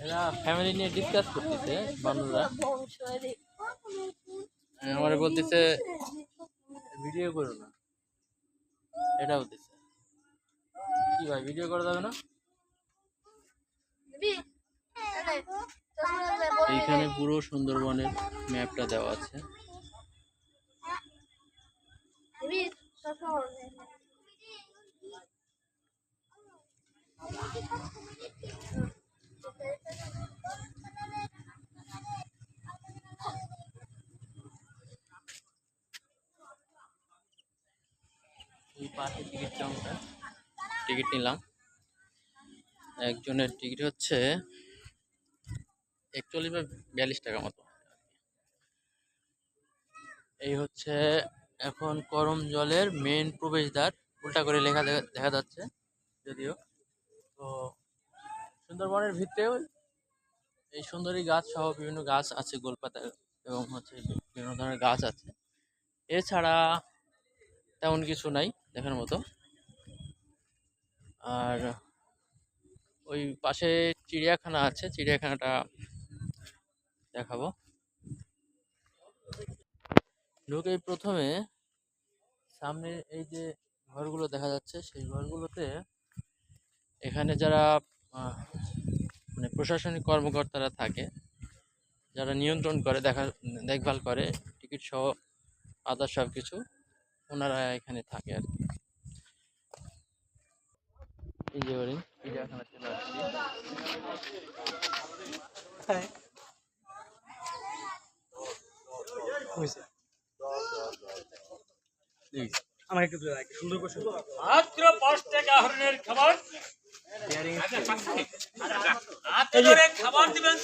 এরা ফ্যামিলি নিয়ে ডিসকাস করতেছে মানুষরা। আমার বলতেছে ভিডিও করো না, এটা বলতেছে। কি ভাই ভিডিও করা যাবে না? এইখানে পুরো সুন্দরবনের ম্যাপটা দেওয়া আছে। এই পাশে টিকিট কাউন্টার, টিকিট নিলাম। একজনের টিকিট হচ্ছে 41 বা 42 টাকা মতো। এই হচ্ছে এখন করম জলের মেন প্রবেশদ্বার, উল্টা করে লেখা দেখা যাচ্ছে যদিও। তো সুন্দরবনের ভিতরেও এই সুন্দরী গাছ সহ বিভিন্ন গাছ আছে, গোলপাতা এবং হচ্ছে বিভিন্ন ধরনের গাছ আছে। এছাড়া তেমন কিছু নাই দেখার মতো। আর ওই পাশে চিড়িয়াখানা আছে, চিড়িয়াখানাটা দেখাবো। ঢুকেই প্রথমে সামনে এই যে ঘরগুলো দেখা যাচ্ছে, সেই ঘরগুলোতে এখানে যারা মানে প্রশাসনিক কর্মকর্তারা থাকে, যারা নিয়ন্ত্রণ করে, দেখভাল করে টিকিট সহ আদার সব কিছু, ওনারা এখানে থাকে আর কি। এই যে চিড়িয়াখানা চলে আসছি। আমার একটু সুন্দর করে মাত্র 5 টাকা হরিণের খাবার খাবার দিবেন।